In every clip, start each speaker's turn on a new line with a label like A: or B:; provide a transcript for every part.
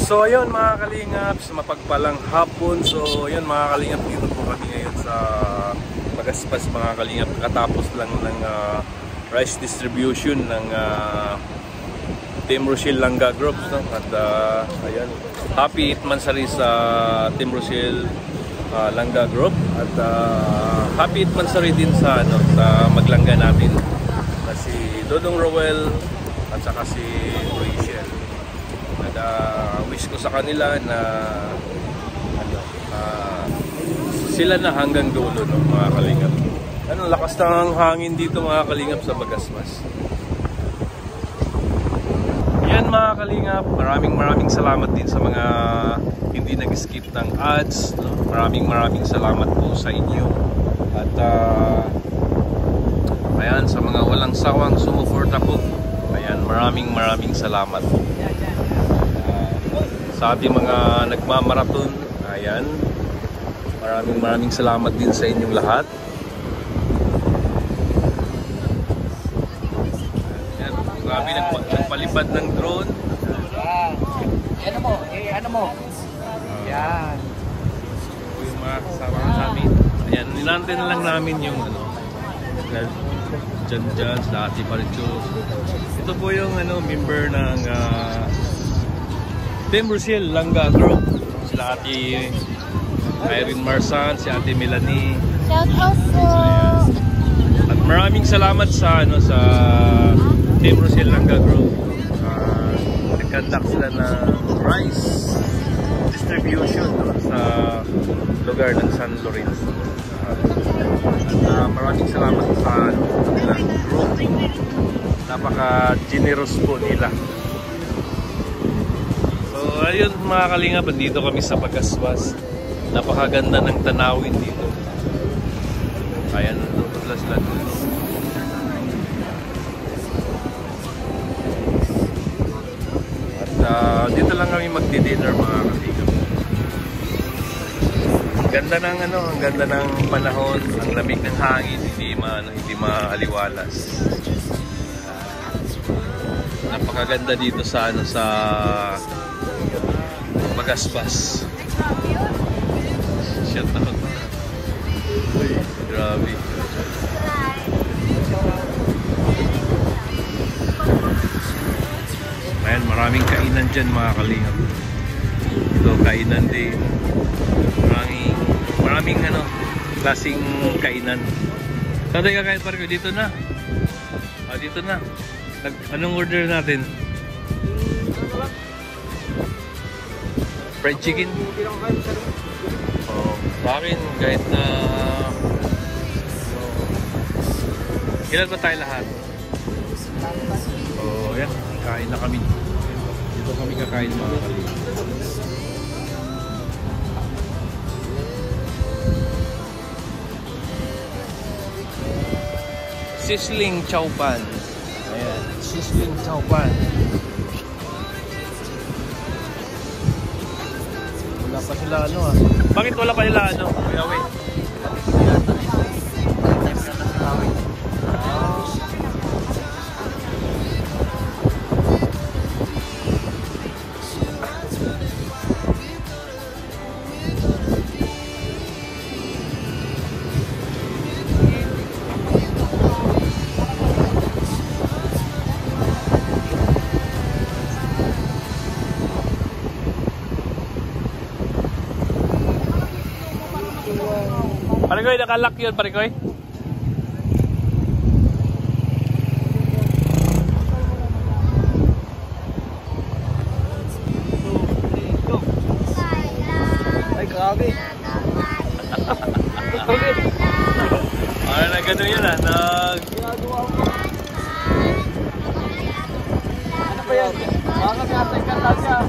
A: So ayun mga kalingap, mapagpalang hapon. So ayun mga kalingap, dito po kami ngayon sa Magaspas mga kalingap. Katapos lang ng rice distribution ng Team Rochelle Langga Group, no? At ayan, happy 8th monthsary sa Team Rochelle Langga Group. At happy 8th monthsary din sa, sa maglangga natin na si Dodong Roel at saka si Rachel. Wish ko sa kanila na sila na hanggang dulo, no, mga kalingap. Lakas ng hangin dito mga kalingap sa Magaspas. Yan mga kalingap, maraming salamat din sa mga hindi nag-skip ng ads, no? Maraming salamat po sa inyo. At ayan, sa mga walang sawang sumuporta po, ayan, maraming salamat. Sa ating mga nagmamarathon, ayan, maraming salamat din sa inyong lahat. Ayan, grabe nagpalipad ng drone.
B: Ano mo? Yan.
A: So, yung mga kasama namin, ayan, ninantay na lang namin yung dyan sa Ate Marichos. Ito po yung member ng Team Rochelle Langga Group. Sila Ate Irene Marsan, si Ate Melanie.
C: Shout out po.
A: At maraming salamat sa sa Team Rochelle Langga Group. Nag-conduct sila ng rice distribution, no, sa lugar ng San Lorenzo. At maraming salamat sa kanilang group. Napaka-generous po nila. So ayun mga kalingap, dito kami sa Magaspas. Napakaganda ng tanawin dito. Ayan, tutuglas lang. At dito lang kami magdi-dinner mga kalingap. Ang ganda ng panahon, ang lamig ng hangin, hindi maaliwalas. Napakaganda dito sa sa Magaspas. Shut up. Uy, grabe. Ayan, maraming kainan dyan mga kalingap. Ito, kainan din. Maraming klaseng kainan. Saan tayo kakain pa rin? Dito na. Dito na. Anong order natin? Fried chicken? Sa akin, kahit na ilan ba tayo lahat? Yan, kain na kami. Dito kami kakain mga kalingap. Sizzling chow pan. Ayan, sizzling chow pan. Wala pa sila Bakit wala pa nila Kuya Wei? Parikoy, nakalock yun, Parikoy.
B: Ay, grabe.
A: Na gano'n yun ano
B: ba yan? Mga natin ka talaga.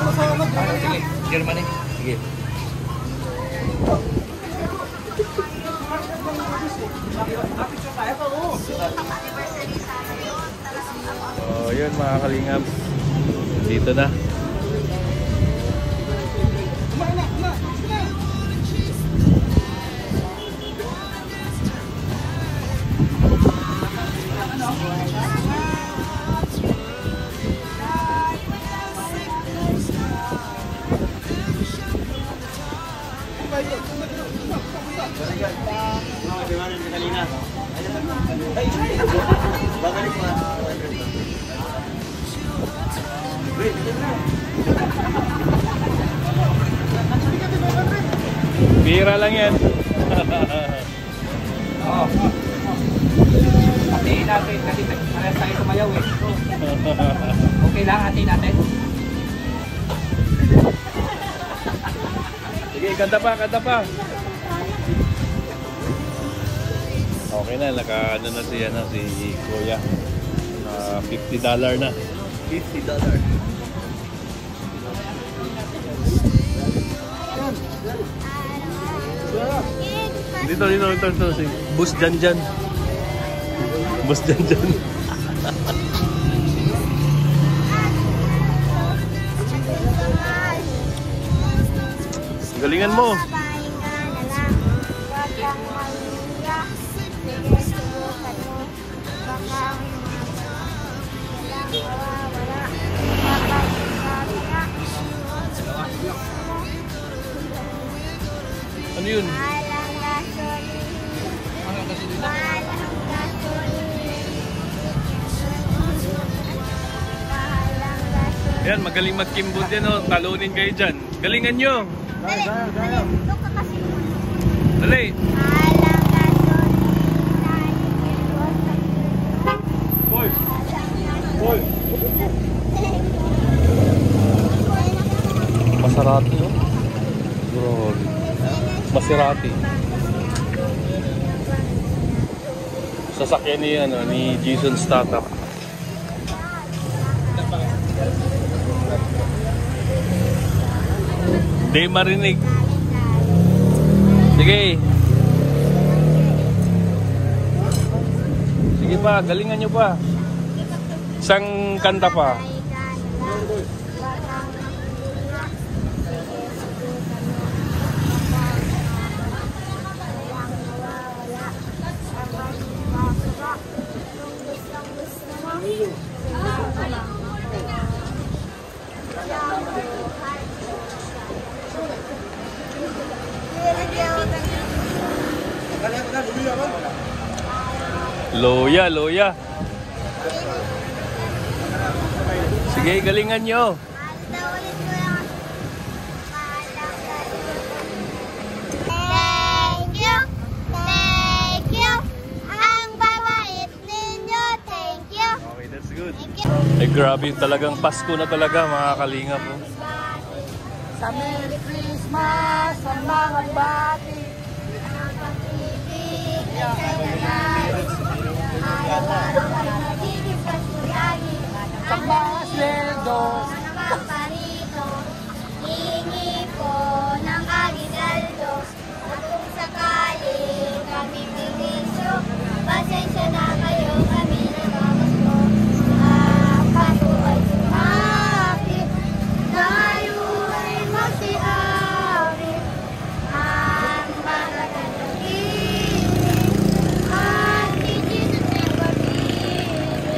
B: Sige, Germany. Sige.
A: Oh, yun mga kalingap. Dito na. Bira lang yan.
B: Oo. Hatiin natin kasi parehas tayo sumayaw eh. Okay lang, hatiin natin.
A: Sige, kanta pa, kanta pa. Okay na, naka-ano na si Kuya. $50 na.
B: $50.
A: Dito. Bus Janjan. Bus Janjan. Galingan mo. Ano yun? Yan, magaling magkimbot yan, oh. Talunin kayo dyan. Galingan nyo. Dali. Boy. Boy. Maserati, oh. Grabe. Maserati. Sasakyan ni Jason Statham. Hindi marinig. Sige. Sige pa, galingan nyo pa. Isang kanta pa. Loya. Sige, galingan nyo.
C: Thank you. Ang babait ninyo. Thank you.
A: Okay, that's good. Eh, grabe talagang Pasko na talaga mga kalingap. Oh.
B: Sa Merry Christmas, sa mga bati. Sa mga sweldo.
C: Hingi po ng agisaldo. At kung sakali kami binisyo, pasensya na kayo kami nagkakasko. Ang paso ay sumapit, tayo ay magsihabi. Ang bagatan ng at si Jesus ay pag-ibig.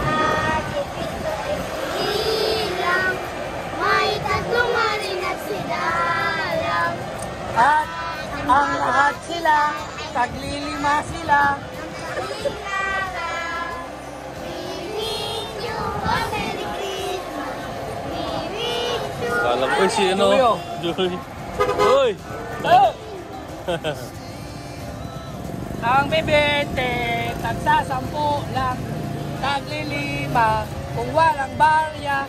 C: At si Cristo ay silang, may tatlong marin at silalang.
B: At ang lahat sila, taglilima sila.
A: Alam ko si ano? Joy. Joy!
B: Ang bibente, tagsasampu lang, taglilima, kung walang barya.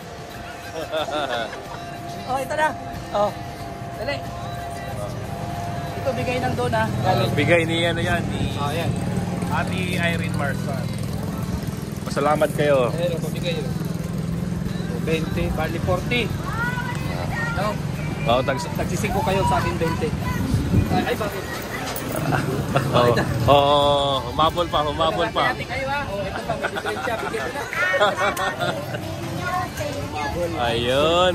B: Oh, ito na. Oh, dali. Ito bigay ng doon ha.
A: Bigay ni ano yan, ni
B: Oh, yan.
A: Ate Irene Marsan. Pasalamat kayo.
B: Ayun, ito bigay yun. 20, bali 40. No?
A: Oh,
B: Tagsising ko kayo sa akin 20. Ay, bakit?
A: humabol pa.
B: Hati-hati kayo ha. Oh, ito pa, may diferensya. Bigyan mo na.
A: Ayun.